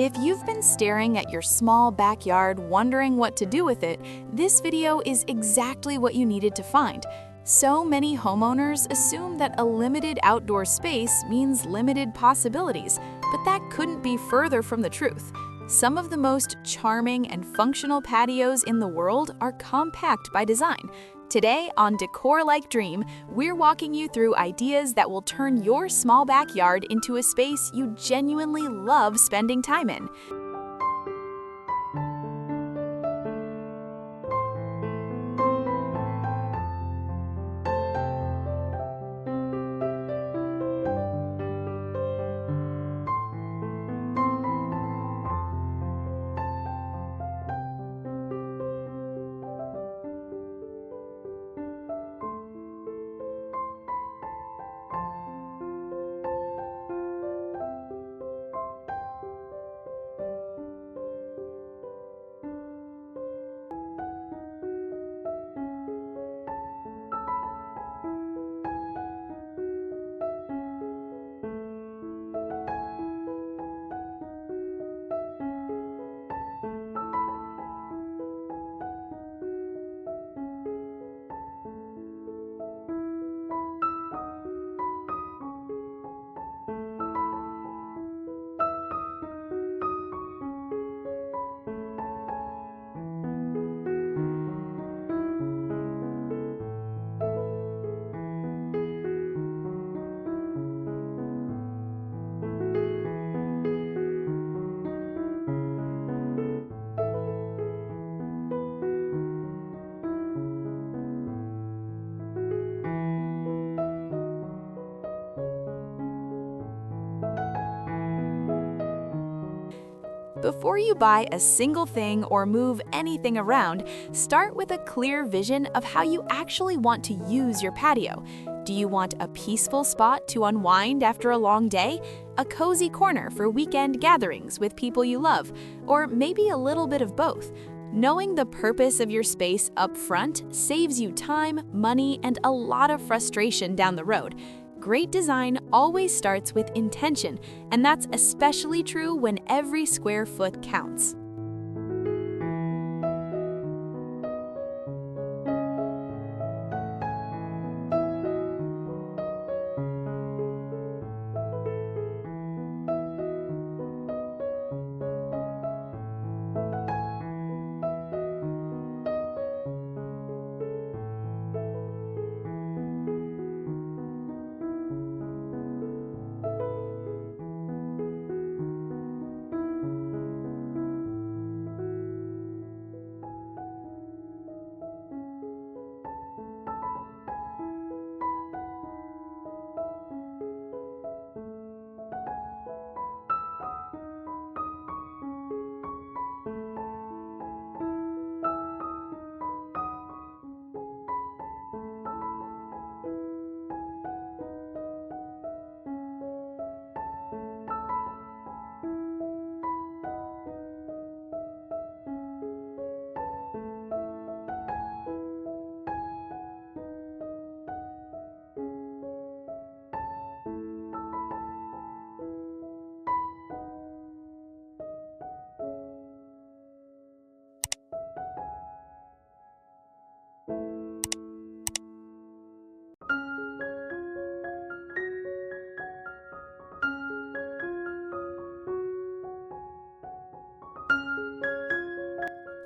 If you've been staring at your small backyard wondering what to do with it, this video is exactly what you needed to find. So many homeowners assume that a limited outdoor space means limited possibilities, but that couldn't be further from the truth. Some of the most charming and functional patios in the world are compact by design. Today on Decor Like Dream, we're walking you through ideas that will turn your small backyard into a space you genuinely love spending time in. Before you buy a single thing or move anything around, start with a clear vision of how you actually want to use your patio. Do you want a peaceful spot to unwind after a long day? A cozy corner for weekend gatherings with people you love? Or maybe a little bit of both? Knowing the purpose of your space up front saves you time, money, and a lot of frustration down the road. Great design always starts with intention, and that's especially true when every square foot counts.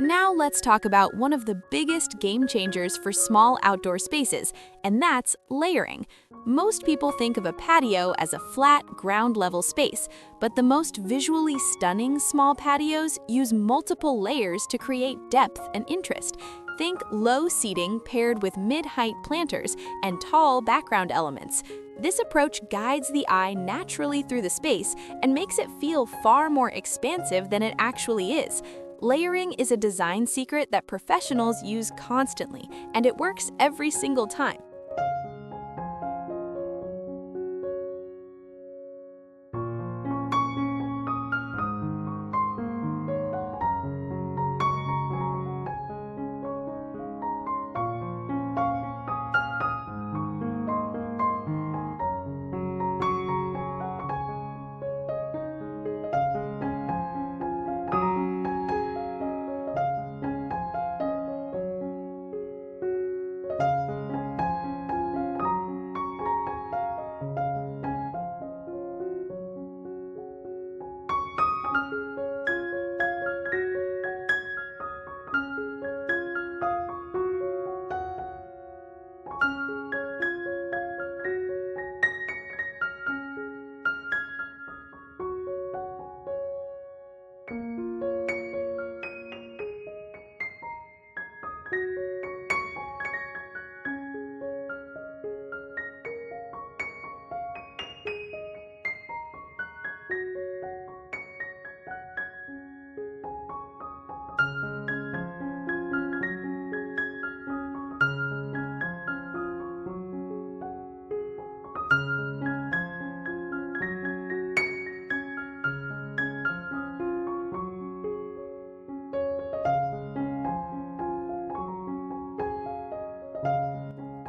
Now let's talk about one of the biggest game changers for small outdoor spaces, and that's layering. Most people think of a patio as a flat, ground-level space, but the most visually stunning small patios use multiple layers to create depth and interest. Think low seating paired with mid-height planters and tall background elements. This approach guides the eye naturally through the space and makes it feel far more expansive than it actually is. Layering is a design secret that professionals use constantly, and it works every single time.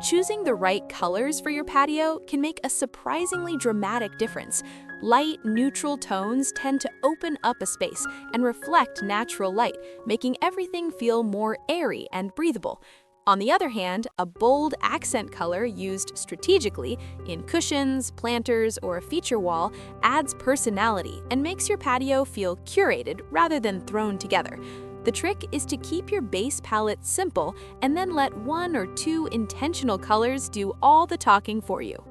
Choosing the right colors for your patio can make a surprisingly dramatic difference. Light, neutral tones tend to open up a space and reflect natural light, making everything feel more airy and breathable. On the other hand, a bold accent color used strategically in cushions, planters, or a feature wall adds personality and makes your patio feel curated rather than thrown together. The trick is to keep your base palette simple and then let 1 or 2 intentional colors do all the talking for you.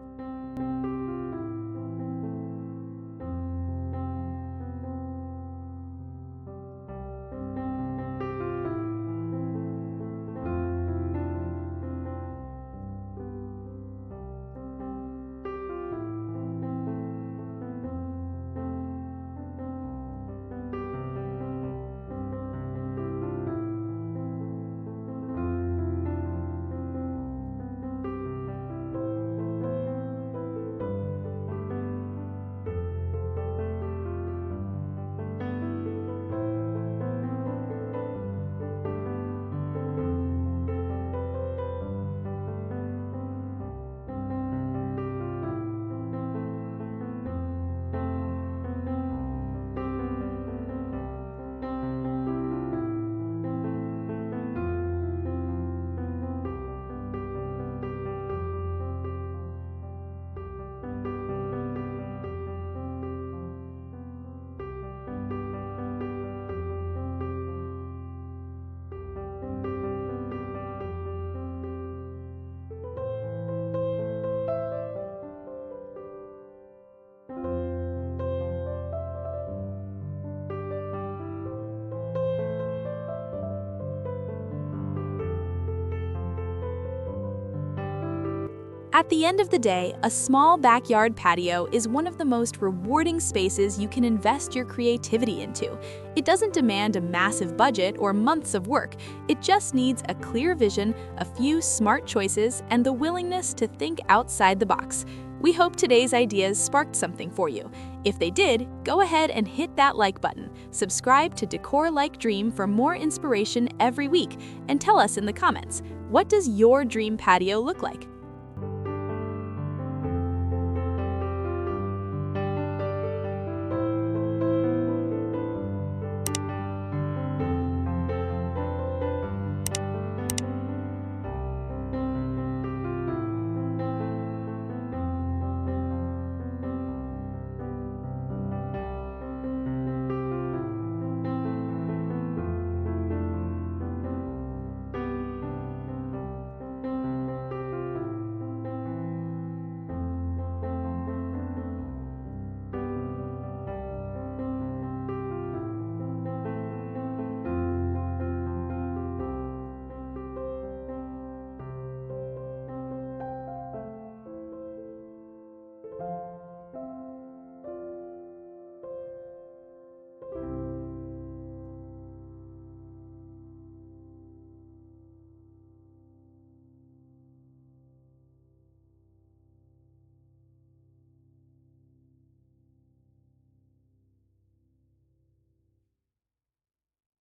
At the end of the day, a small backyard patio is one of the most rewarding spaces you can invest your creativity into. It doesn't demand a massive budget or months of work. It just needs a clear vision, a few smart choices, and the willingness to think outside the box. We hope today's ideas sparked something for you. If they did, go ahead and hit that like button. Subscribe to Decor Like Dream for more inspiration every week, and tell us in the comments, what does your dream patio look like?